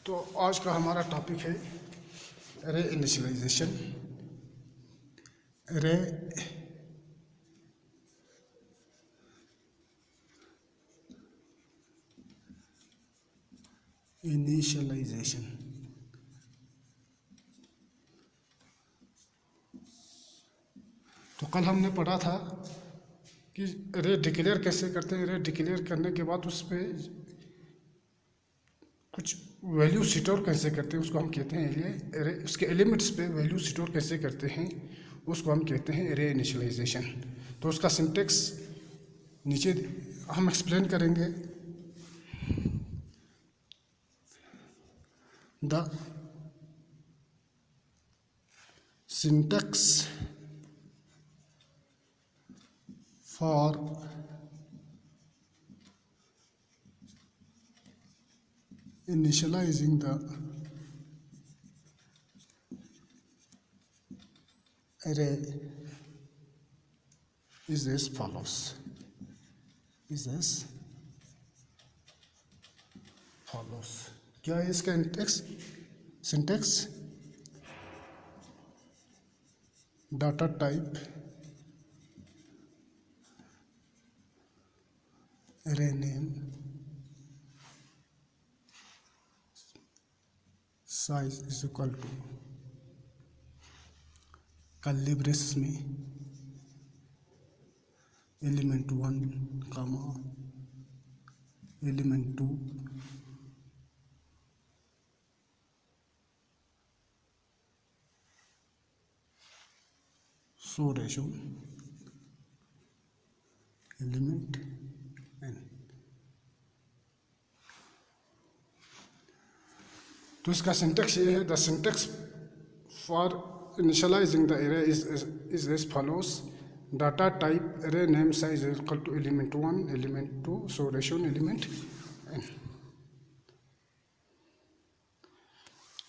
तो आज का हमारा टॉपिक है रे इनिशियलाइजेशन। रे इनिशियलाइजेशन तो कल हमने पढ़ा था कि रे डिक्लेयर कैसे करते हैं। रे डिक्लेयर करने के बाद उस पर कुछ वैल्यू स्टोर कैसे करते हैं उसको हम कहते हैं रे। उसके एलिमेंट्स पे वैल्यू स्टोर कैसे करते हैं उसको हम कहते हैं रे इनिशियलाइजेशन। तो उसका सिंटेक्स नीचे हम एक्सप्लेन करेंगे। The syntax for initializing the array is as follows. क्या है इसका syntax? Data type array name size is equal to curly braces में element 1 comma element 2 so ratio element n। तो इसका सिंटेक्स ये है। The syntax for initializing the array is as follows. Data type array name size is equal to element 1 element 2 so ratio element n।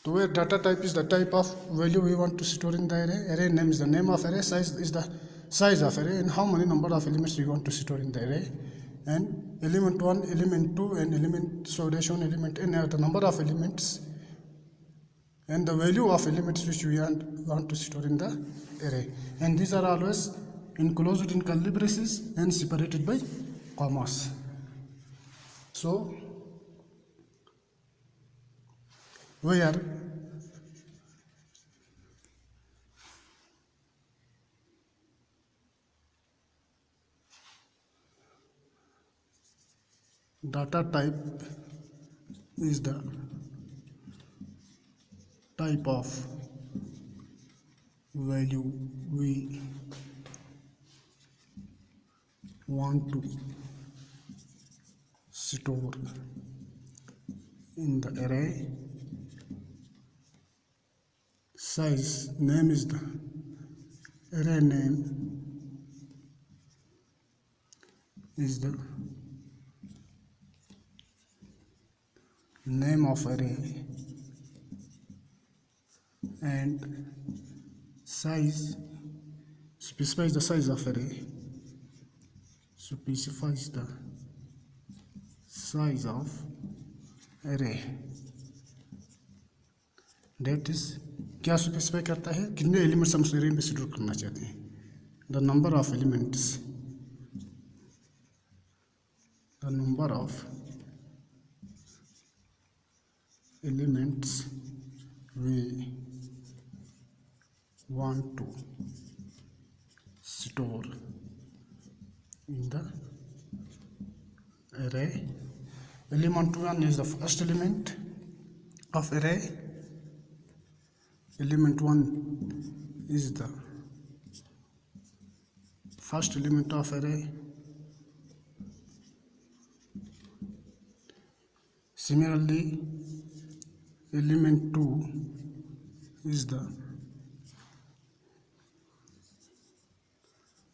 तो where data type is the type of value we want to store in the array, array name is the name of array, size is the size of array, and how many number of elements we want to store in the array, and element 1 element 2 and element so ratio element n are the number of elements and the value of elements which we want to store in the array, and these are always enclosed in curly braces and separated by commas. So where data type is the type of value we want to store in the array, size name is the array name is the name of array, and size specifies the size of array, specifies the size of array, that is क्या specify करता है कितने elements हम array में store करना चाहते हैं। The number of elements we want to store in the array. Element 1 is the first element of array. Element 1 is the first element of array. Similarly, element 2 is the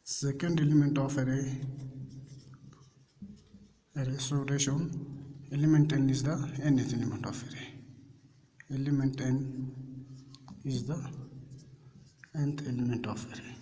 second element of array. So ratio element n is the nth element of array. Element n is the nth element of array.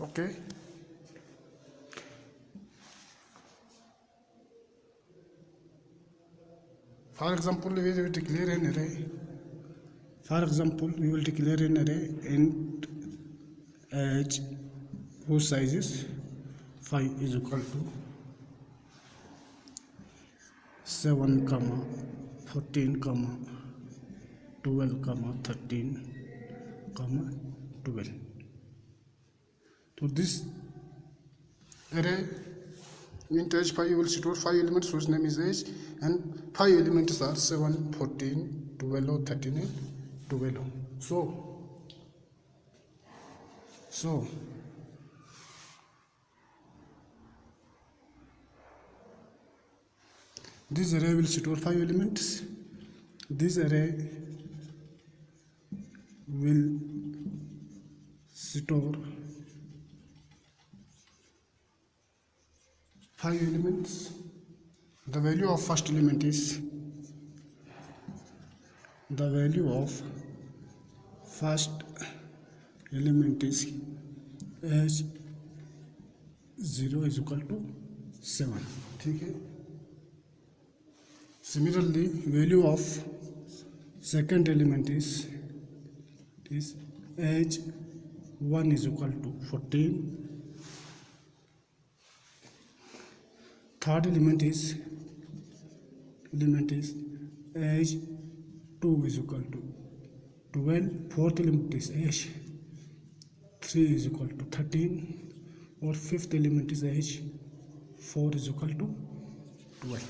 Okay. For example, we will declare an array. For example, we will declare an array int age whose size is 5 is equal to 7, 14, 12, 13, 12. So this array int age 5 will store 5 elements whose name is age, and 5 elements are 7, 14, 12, 13 and 12. So this array will store 5 elements. This array will store 5 elements. The value of first element is age 0 is equal to 7. ठीक है. Similarly, value of second element is age 1 is equal to 14. Third element is age 2 is equal to 12. Fourth element is age 3 is equal to 13. और fifth element is age 4 is equal to 12.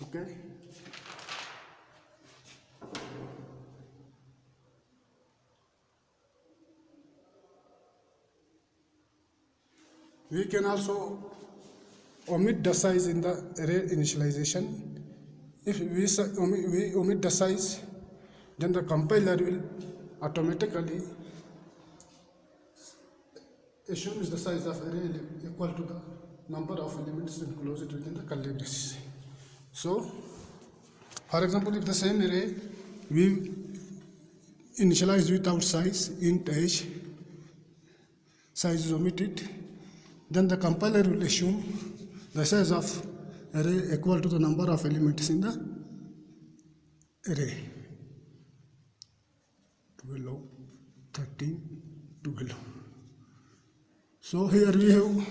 Okay. We can also omit the size in the array initialization. If we omit the size, then the compiler will automatically assumes the size of array equal to the number of elements enclosed within the curly braces. So, for example, if the same array we initialize without size, int age, size is omitted, then the compiler will assume the size of array equal to the number of elements in the array. 12, 13, 12. So here we have,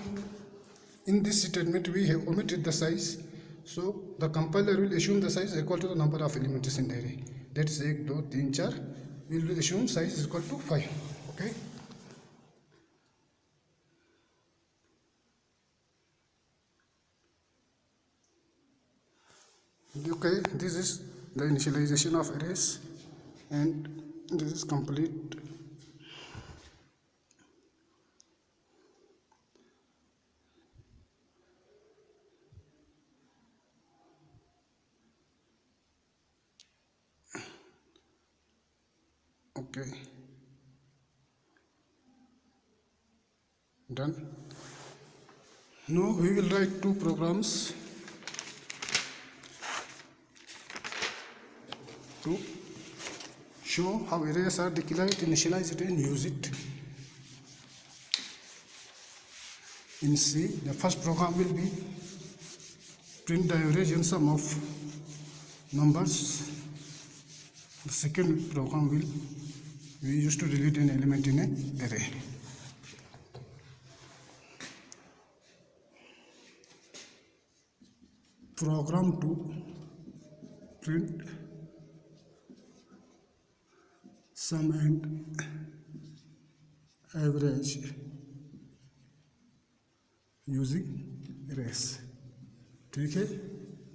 in this statement we have omitted the size. So the compiler will assume the size equal to the number of elements in the array. That is 1, 2, 3, 4. We will assume size is equal to 5. Okay. Okay, this is the initialization of arrays, and this is complete. Okay, done. Now we will write two programs to show how arrays are declared, initialize it and use it. In C, the first program will be print the average and sum of numbers. The second program will we used to delete an element in an array. Program to print sum and average using arrays. ठीक है,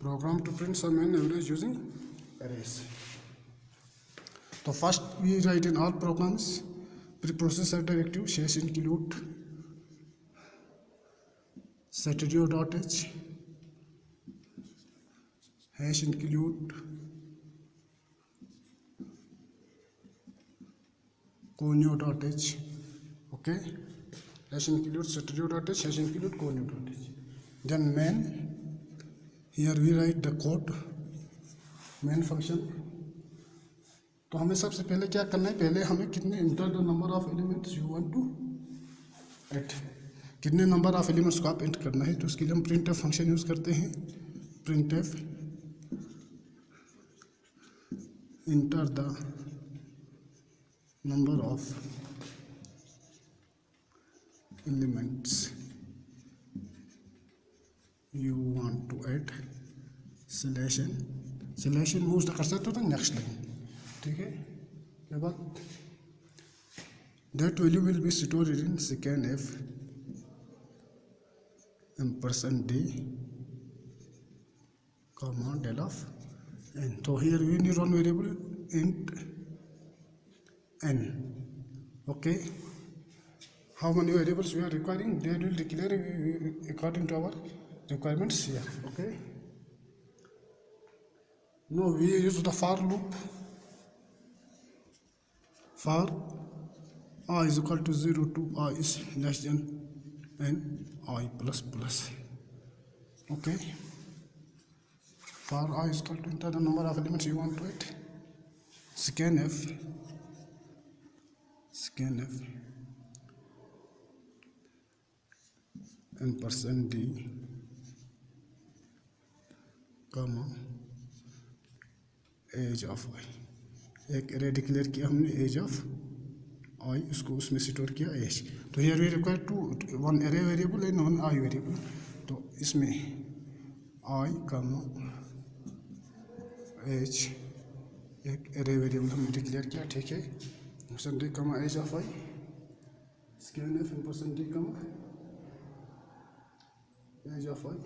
program to print sum and average using arrays. So first we write in all programs preprocessor directive / include setdio.h # include conio.h. Okay, # include setdio.h # include conio.h. Then main, here we write the code, main function तो हमें सबसे पहले क्या करना है, पहले हमें कितने enter the number of elements you want to add, कितने नंबर ऑफ एलिमेंट्स को आप एंटर करना है। तो उसके लिए हम प्रिंट एफ फंक्शन यूज़ करते हैं। Print F enter the number of elements you want to add selection moves the cursor to the next line, ठीक है। के बाद that value will be stored in scanf %d comma del of n. So here we need one variable int n. Okay, how many variables we are requiring, they will declare according to our requirements here. Okay, now we use the for loop. For I is equal to 0 to I is less than n I plus plus. Okay, for I is equal to enter the number of elements you want to it. Scanf %d comma age of i, एक array declare किया हमने as of आई, उसको उसमें store किया as. तो here we require two one array variable and one I variable. तो इसमें आई कमा एज एक एरे वेरिएबल हमने डिक्लेयर किया, ठीक है। %d comma as of I, scanf %d comma as of I.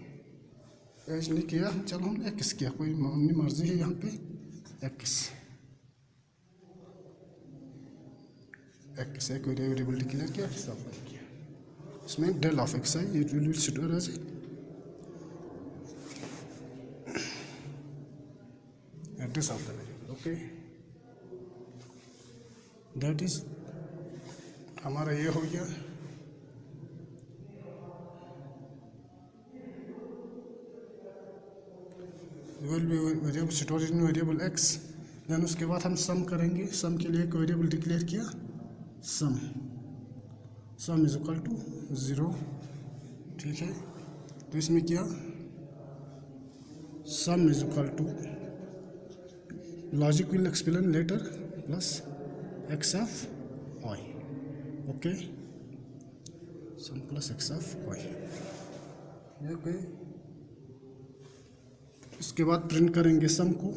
As नहीं किया, चलो हम एक्स किया, कोई अपनी मर्जी है यहाँ पे एक्स एक वेरिएबल डिक्लेयर किया, अप्लाई किया। इसमें del of x I, it will be store as address of the variable. Okay, that is हमारा ये हो गया। Will be variable store in variable X. Then उसके बाद हम सम करेंगे। सम के लिए एक वेरिएबल डिक्लेयर किया, सम इज इक्वल टू 0, ठीक है। तो इसमें क्या, sum is equal to logic will explain later plus x of Y. Okay, sum plus x of Y. Okay, इसके बाद प्रिंट करेंगे सम को।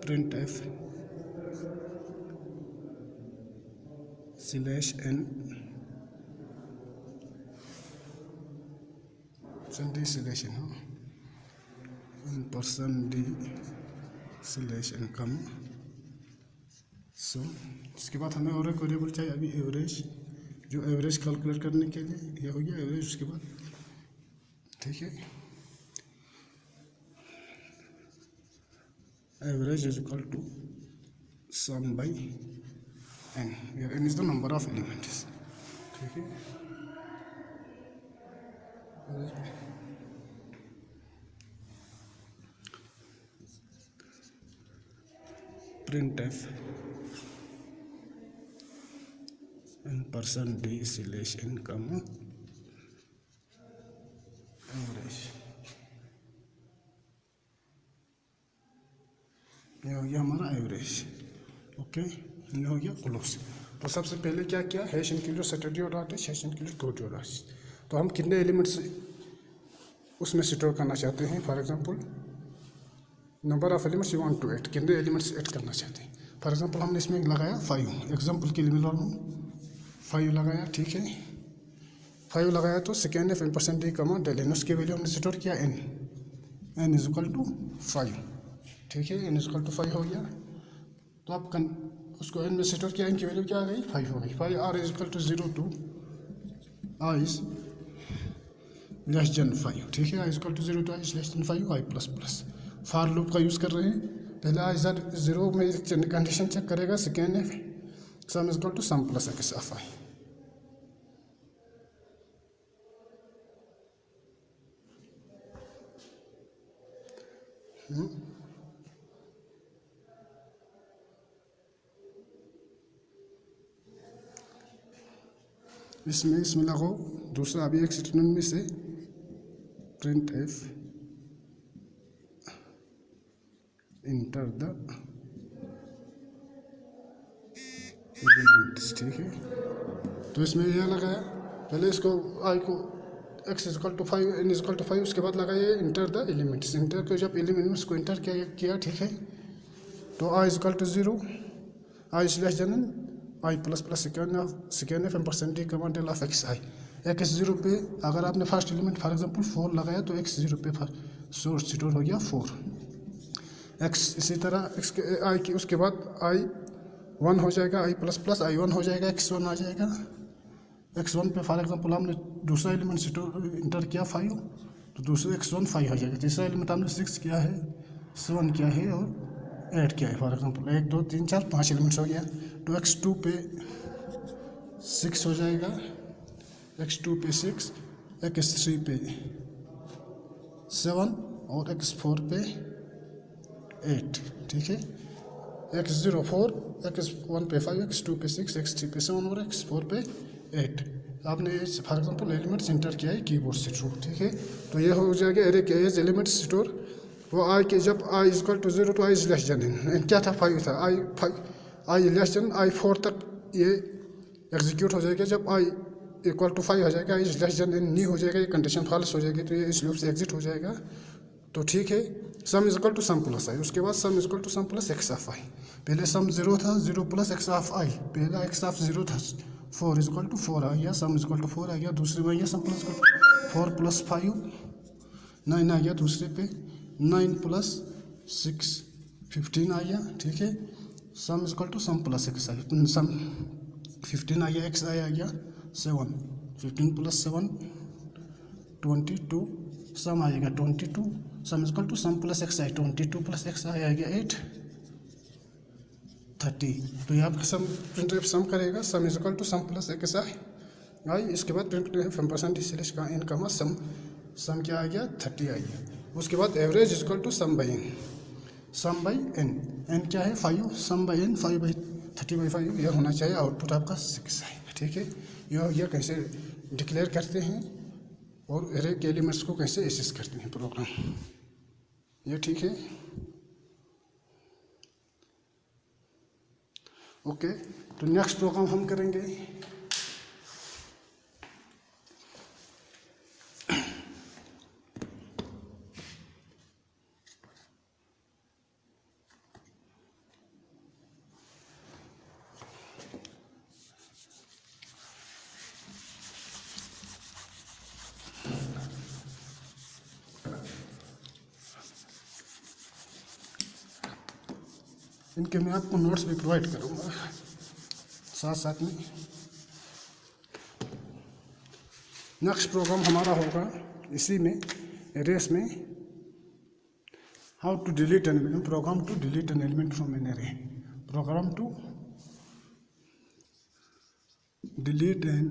प्रिंट एफ /n /d हाँ %d कम सम। इसके बाद हमें और एक वेरिएबल चाहिए अभी, एवरेज, जो एवरेज कैलकुलेट करने के लिए ये हो गया एवरेज। उसके बाद ठीक है, average is equal to sum by n, where n is the number of elements, ठीक है। प्रिंट एफ %d /n कम एवरेज। ये हो गया हमारा एवरेज। ओके, ये हो गया क्लोज। तो सबसे पहले क्या किया, हैश इंक्लूड सैटरडे और आर्टिस्ट, हैश इंक्लूड टोटल और आर्टिस्ट। तो हम कितने एलिमेंट्स उसमें स्टोर करना चाहते हैं। For example number of elements you want to add, कितने एलिमेंट्स ऐड करना चाहते हैं। फॉर एग्जांपल हमने इसमें लगाया 5, एग्जांपल के लिए मिला हूँ 5 लगाया, ठीक है। 5 लगाया तो सेकेंड एफ %d कमा डेल एन, उसकी वैल्यू हमने स्टोर किया n इज इक्वल टू 5, ठीक है। n इज इक्वल टू 5 हो गया। तो आप उसको n में स्टोर किया, इनकी वैल्यू क्या आ गई, 5 हो गई। 5 r is equal to 0 to i is less than 5, ठीक है। i is equal to 0 to i is less than 5, i plus plus. For loop का यूज़ कर रहे हैं। पहले i इज 0 में कंडीशन चेक करेगा, सेकेंड है sum is equal to sum plus x of i। इसमें लगाओ दूसरा अभी एक स्टेटमेंट में से print F enter the elements, ठीक है। तो इसमें यह लगाया, पहले इसको आई को x is equal to 5 n is equal to 5, उसके बाद लगाइए इंटर द एलिमेंट्स। इंटर को जब एलिमेंट्स को इंटर किया ठीक है, तो i is equal to 0, i slash जन i plus plus second f percent d command del of x i. X 0 पे अगर आपने फर्स्ट एलिमेंट फॉर एग्जांपल 4 लगाया तो x 0 पे सोर्स स्टोर हो गया 4 x। इसी तरह x के आई की उसके बाद i 1 हो जाएगा, i प्लस प्लस i 1 हो जाएगा, x1 आ जाएगा। x1 पे फॉर एग्जांपल हमने दूसरा एलिमेंट स्टोर इंटर किया 5, तो दूसरा x1 5 हो जाएगा। तीसरा एलिमेंट हमने 6 किया है, 7 किया है और 8 किया है फॉर एग्जांपल 1 2 3 4 5 एलिमेंट्स हो गया। तो x2 पे 6 हो जाएगा, x2 पे 6, x3 पे 7 और x4 पे 8, ठीक है। x0 4, x1 पे 5, x2 पे 6, x3 पे 7 और x4 पे 8। आपने फॉर एग्जांपल एलिमेंट्स इंटर किया है कीबोर्ड से थ्रू, ठीक है। तो ये हो जाएगा एरे के एज एलिमेंट्स स्टोर। वो आई के जब आई इजकल टू 0 तो i is less than n क्या था 5 था, आई लेस देन आई 4 तक ये एग्जीक्यूट हो जाएगा। जब आई इक्वल टू 5 हो जाएगा, आई इज लेस देन एन नहीं हो जाएगा, ये कंडीशन फॉल्स हो जाएगी, तो ये इस लूप से एग्जिट हो जाएगा। तो ठीक है, sum is equal to sum plus i, उसके बाद sum is equal to sum plus x of i. पहले सम 0 था, 0 प्लस एक्स ऑफ आई, पहला एक्स ऑफ 0 था 4 इजकल टू 4 आ गया, सम इजकल टू 4 आ गया। दूसरे में आ गया सम प्लस 4 प्लस 5 9 आ गया, दूसरे पे 9 प्लस 6 15 आ गया, ठीक है। Sum is equal to sum plus x i, sum 15 आ गया, एक्स आई आ गया 7, 15 प्लस 7 22, सम आएगा 22, sum is equal to sum plus x i, 22 plus x i आ गया 8 30। तो ये आपका सम प्रिंट सम करेगा, sum is equal to sum plus x i. इसके बाद प्रिंट परसेंट स्लैश का एन का सम क्या आ गया 30 आ गया। उसके बाद average is equal to sum by N, sum by N, N क्या है 5, सम बाई एन 5/30/5, यह होना चाहिए। आउटपुट आपका 6 आएगा, ठीक है। यह कैसे डिक्लेयर करते हैं और एरे के एलिमेंट्स को कैसे एक्सेस करते हैं प्रोग्राम, ये ठीक है। ओके, तो नेक्स्ट प्रोग्राम हम करेंगे इनके मैं आपको नोट्स भी प्रोवाइड करूँगा साथ साथ में। नेक्स्ट प्रोग्राम हमारा होगा इसी में एरेस में, how to delete an element, program to delete an element from an array, program to delete an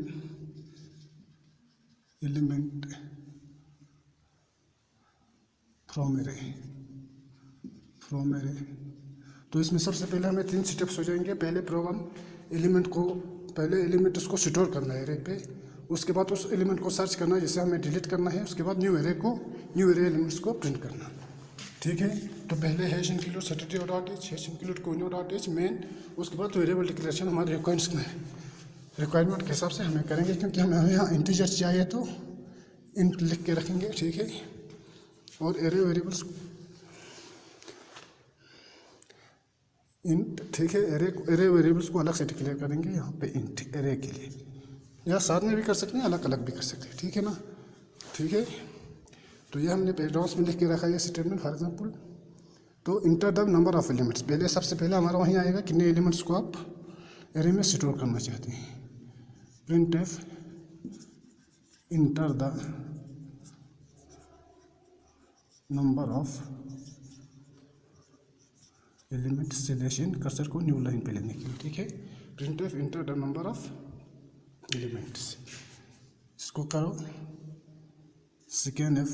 element from array. तो इसमें सबसे पहले हमें 3 स्टेप्स हो जाएंगे। पहले प्रोग्राम पहले एलिमेंट उसको स्टोर करना है एरे पे, उसके बाद उस एलिमेंट को सर्च करना है जिसे हमें डिलीट करना है, उसके बाद न्यू एरे एलिमेंट्स को प्रिंट करना, ठीक है। तो पहले hash include Saturday dot h, hash include कोइनो डॉट एच मेन, उसके बाद वेरिएबल डिक्लेरेशन हमारे रिक्वायरमेंट के हिसाब से हमें करेंगे, क्योंकि हमें यहाँ इंटीजर चाहिए तो इंट लिख के रखेंगे, ठीक है। और एरे वेरिएबल्स इंट, ठीक है। एरे वेरिएबल्स को अलग से डिक्लेयर करेंगे यहाँ पे इंट एरे के लिए, या साथ में भी कर सकते हैं, अलग अलग भी कर सकते हैं, ठीक है ना, ठीक है। तो ये हमने पैराग्राफ्स में लिख के रखा है स्टेटमेंट फॉर एग्जांपल। तो inter the number of elements, पहले सबसे पहले हमारा वहीं आएगा कितने एलिमेंट्स को आप एरे में स्टोर करना चाहते हैं। Print F enter the number of element selection, cursor को न्यू लाइन पे लेने के लिए, ठीक है। Print F enter the number of elements, इसको करो सेकेंड एफ,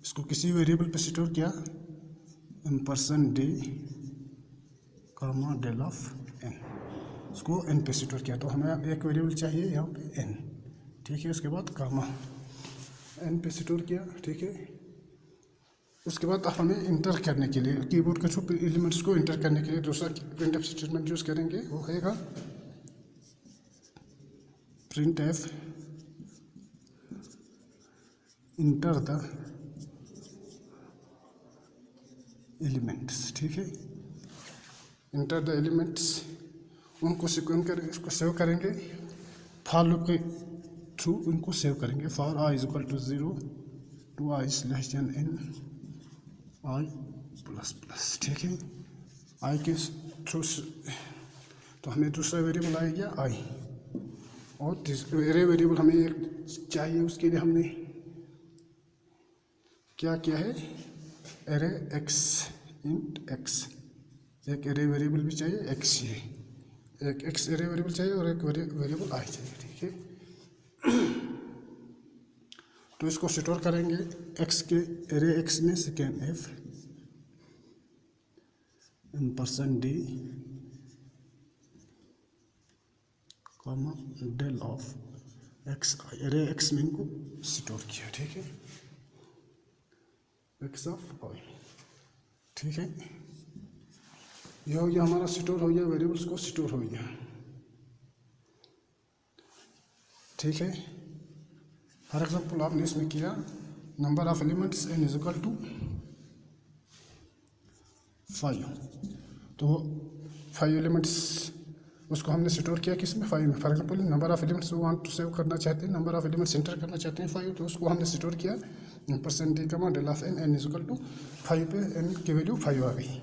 इसको किसी वेरिएबल पे स्टोर किया ampersand D comma del of N, उसको एन पे स्टोर किया, तो हमें एक वेरिएबल चाहिए यहाँ पे एन, ठीक है। उसके बाद कामा एन पे स्टोर किया, ठीक है। उसके बाद अब हमें इंटर करने के लिए कीबोर्ड के थ्रू एलिमेंट्स को इंटर करने के लिए दूसरा प्रिंट एफ स्टेटमेंट यूज़ करेंगे, वो होगा print F enter the elements, ठीक है। इंटर द एलिमेंट्स उनको सिक्वेंस कर इसको सेव करेंगे, फॉर लूप के थ्रू उनको सेव करेंगे। For I is equal to 0 to I is less than N I plus plus, ठीक है। आई के थ्रू तो हमें दूसरा वेरिएबल आ गया आई, और एरे वेरिएबल हमें एक चाहिए, उसके लिए हमने क्या किया है, एरे एक्स इंट एक्स, एक एरे वेरिएबल भी चाहिए एक्स है, एक एक्स एरे वेरिएबल चाहिए और एक वेरिएबल आई चाहिए, ठीक है। तो इसको स्टोर करेंगे एक्स के एरे एक्स में second F ampersand D comma del of X, array X में इनको स्टोर किया, ठीक है, एक्स ऑफ वाई, ठीक है। यह हो गया हमारा स्टोर हो गया, वेरिएबल्स को स्टोर हो गया, ठीक है। फॉर एग्जाम्पल आपने इसमें किया number of elements N is equal to 5, तो 5 एलिमेंट्स उसको हमने स्टोर किया किसमें, 5 में। For example number of elements want to save करना चाहते हैं, नंबर ऑफ एलिमेंट्स एंटर करना चाहते हैं 5, तो उसको हमने स्टोर किया percent D comma del of N, N is equal to 5 पे एन की वैल्यू 5 आ गई।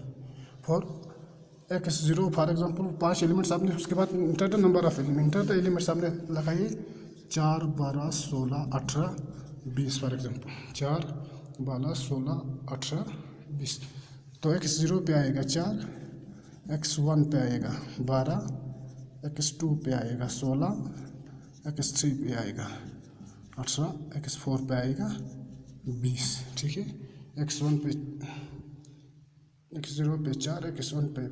For X 0 for example 5 elements आपने, उसके बाद enter the number of element, enter the elements आपने लगाइए 4 12 16 18 20, फॉर एग्जाम्पल 4 12 16 18 20, तो एक्स 0 पे आएगा 4, एक्स 1 पे आएगा 12, एक्स 2 पे आएगा 16, एक्स 3 पे आएगा 18, एक्स 4 पे आएगा 20, ठीक है। एक्स 1 पे एक्स 0 पे 4, एक्स 1 पे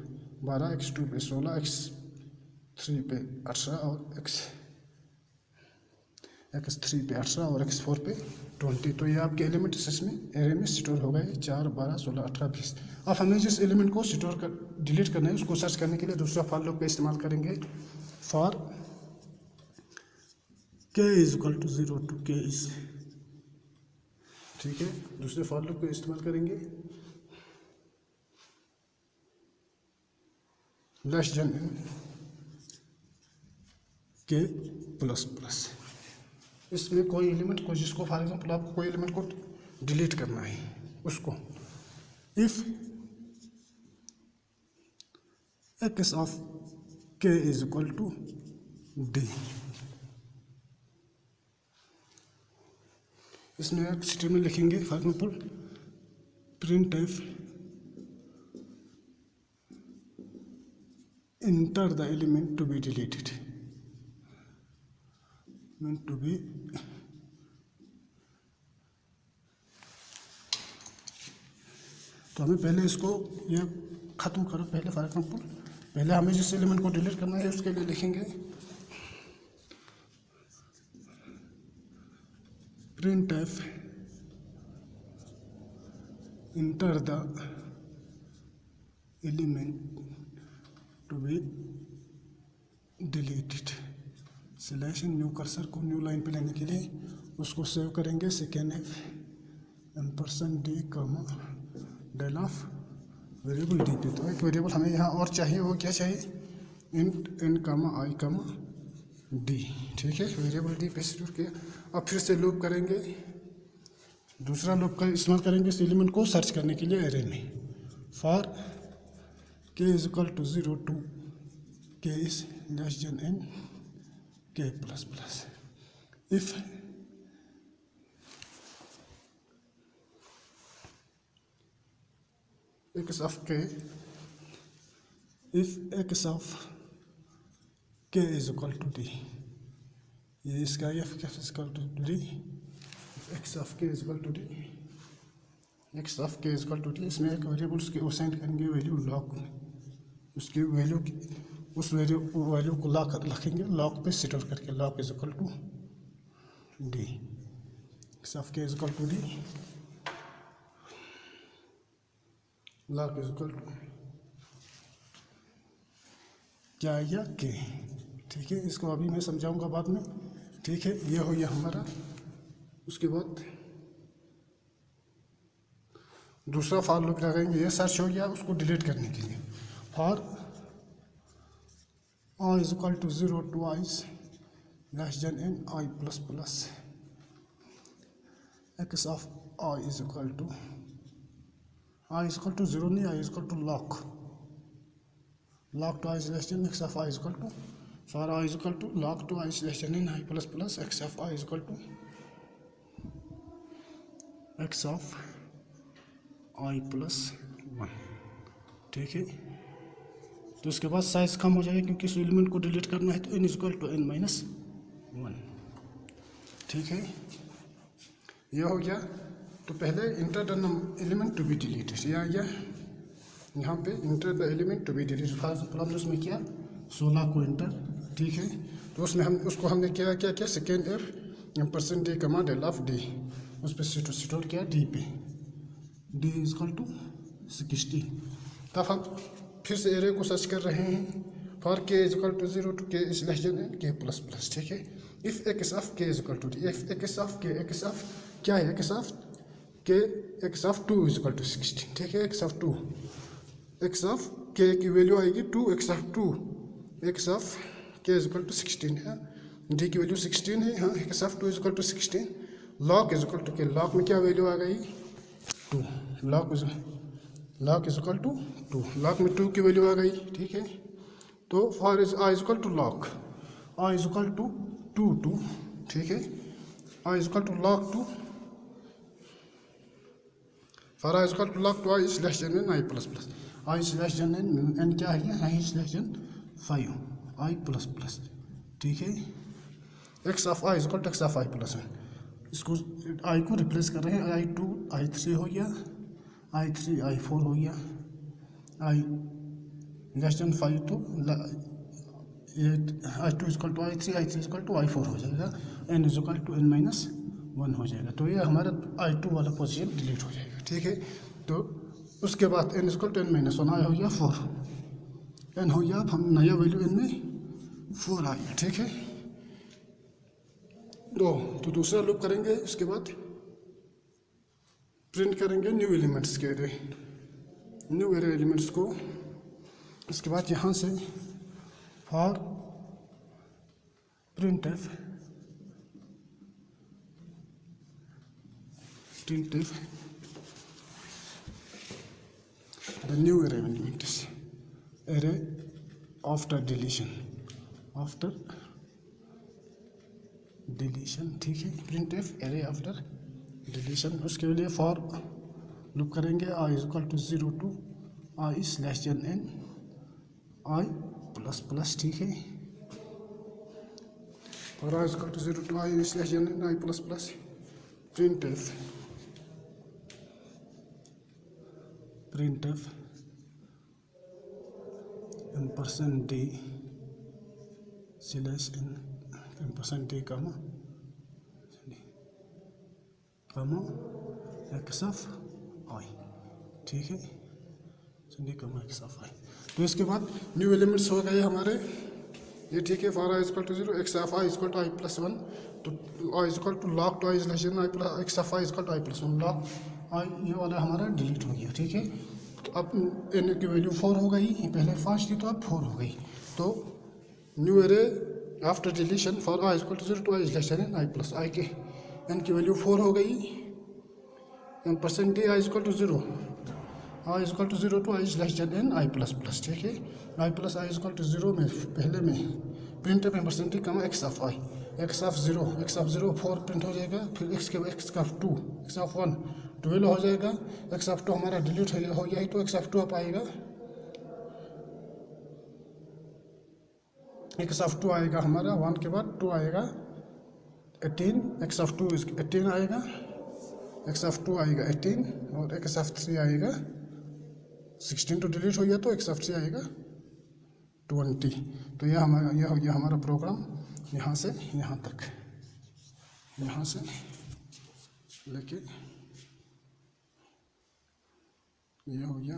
12, एक्स 2 पे 16, एक्स 3 पे 18 और एक्स 3 पे 18 और एक्स 4 पे 20, तो ये आपके एलिमेंट्स इसमें एरे में स्टोर हो गए 4 12 16 18 20। अब हमें जिस एलिमेंट को स्टोर कर डिलीट करना है उसको सर्च करने के लिए दूसरा फॉर लूप का इस्तेमाल करेंगे। For K is equal to 0 to K is, ठीक है, दूसरे फॉर लूप का इस्तेमाल करेंगे। Less than K plus plus, इसमें कोई एलिमेंट को जिसको फॉर एग्जाम्पल आपको कोई एलिमेंट को डिलीट करना है उसको, इफ एक्स ऑफ के इज इक्वल टू डी, इसमें एक स्टेटमेंट लिखेंगे for example print F enter the element to be deleted, to be तो हमें पहले इसको ये ख़त्म करो, पहले फॉर एग्जाम्पल पहले हमें जिस एलिमेंट को डिलीट करना है उसके लिए लिखेंगे print F enter the element to be deleted, selection new cursor को न्यू लाइन पे लेने के लिए उसको सेव करेंगे second F ampersand D comma del of variable D पे। तो एक वेरिएबल हमें यहाँ और चाहिए, वो क्या चाहिए, इंट एन कामा आई कामा डी, ठीक है, वेरिएबल डी पे स्टोर किया। अब फिर से लूप करेंगे, दूसरा लूप का इस्तेमाल करेंगे इस एलिमेंट को सर्च करने के लिए एरे में। For K is equal to 0 to K is less than N के plus plus, if x of k, if x of k is equal to d, ये इसका f is equal to d, x of k is equal to d, x of k is equal to d, इसमें एक variable उसके assign करेंगे value log में, उसकी value उस value को लॉक रखेंगे, लॉक पे स्टोर करके loc is equal to d, x of के is equal to d, loc is equal to क्या आएगा के। ठीक है, इसको अभी मैं समझाऊंगा बाद में। ठीक है, ये हो गया हमारा। उसके बाद दूसरा फॉर लूप लगाएंगे, ये सर्च हो गया, उसको डिलीट करने के लिए for I is equal to 0 to i less than N I plus plus x of i is equal to 0 नहीं, i is equal to loc to i is less than x of i is equal to, for i is equal to log to i is less than i plus plus x of i is equal to x of i plus 1। ठीक है, तो उसके बाद size कम हो जाएगा क्योंकि इस element को डिलीट करना है, तो n is equal to n minus 1। ठीक है, यह हो गया। तो पहले enter the element to be deleted, यह आ गया यहाँ पे enter the element to be deleted. Problem उसमें किया 16 को इंटर। ठीक है, तो उसमें हमने क्या second f percent D comma del of D, उस पर स्टोर किया डी पे, डी इज इक्वल टू 60। तब हम फिर से एरे को सर्च कर रहे हैं for K is equal to 0 to K is less than K plus plus. ठीक है, इफ एक्स ऑफ के is equal to D, if X of K, X of क्या है, x of K, X of 2 is equal to 16। ठीक है, x of 2, X of के की value आएगी 2, एक्स ऑफ 2, एक्स ऑफ के इज इक्वल टू 16 है, डी की वैल्यू 16 है। हाँ, X of 2 is equal to 16, lock is equal to K, lock में क्या वैल्यू आ गई 2, lock is equal to 2, lock में 2 की वैल्यू आ गई। ठीक है, तो for is I is equal to lock, I is equal to 2। ठीक है, i is equal to loc 2, for I is equal to loc 2 i is less than i plus plus, i is less than n क्या है, i is less than 5 i plus plus. ठीक है, x of i is equal to x of i plus 1, इसको I को replace कर रहे हैं, i2 i3 हो गया, i3 i4 हो गया, आई लेस देन 5 तो i2 is equal to i3 is equal to i4 हो जाएगा, n is equal to n minus 1 हो जाएगा। तो ये हमारा i2 वाला पोजीशन डिलीट हो जाएगा। ठीक है, तो उसके बाद n equal to n minus 1 आया हो गया 4, n हो गया, अब हम नया वैल्यू n में 4 आ गया। ठीक है, तो दूसरा लूप करेंगे, उसके बाद प्रिंट करेंगे न्यू एलिमेंट्स के एरे, न्यू एरे एलिमेंट्स को। इसके बाद यहाँ से for print f the new array elements, array after deletion, ठीक है, print f array after deletion. उसके लिए फॉर लूप करेंगे, i is equal to 0 to I is less than N I plus plus. ठीक है, for I is equal to 0 to I is less than N I plus plus, print f % d slash n % d comma x of i. ठीक है, d comma x of आई। तो इसके बाद new elements हो गए हमारे ये। ठीक है, for I is equal to 0, x of i is equal to i plus 1, तो i is equal to loc to I is less than i plus x of i is equal to i plus 1, loc i, ये वाला हमारा delete हो गया। ठीक है, तो अब n की वैल्यू 4 हो गई, पहले 5 थी तो अब 4 हो गई। तो new array after deletion for I is equal to 0 to I is less than i plus i के, n की वैल्यू 4 हो गई, n% d i is equal to 0, i is equal to 0 to I is less than i plus plus. ठीक है, i plus i is equal to 0 में पहले में print f % d comma x of i, x of 0 4 print हो जाएगा, फिर x का 2, X of 1 12 हो जाएगा, एक्स ऑफ 2 हमारा डिलीट हो गया है, तो एक्स ऑफ 2 अब आएगा, एक्स ऑफ 2 आएगा हमारा 1 के बाद 2 आएगा 18, एक्स ऑफ 2 18 आएगा, एक्स ऑफ 2 आएगा 18 और एक्स ऑफ 3 आएगा 16, तो डिलीट हो गया तो एक्स ऑफ 3 आएगा 20। तो यह हो गया हमारा प्रोग्राम यहाँ से यहाँ तक, यहाँ से लेके ये हो गया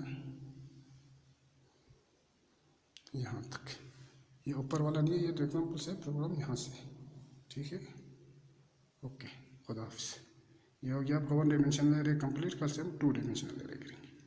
यहाँ तक। ये ऊपर वाला नहीं है, ये तो एग्जाम्पल से प्रोग्राम यहाँ से, ठीक है। ओके, खुदा हाफिज़। ये हो गया आपका 1 डायमेंशनल एरे कंप्लीट। कल से हम 2 डायमेंशनल एरे करेंगे।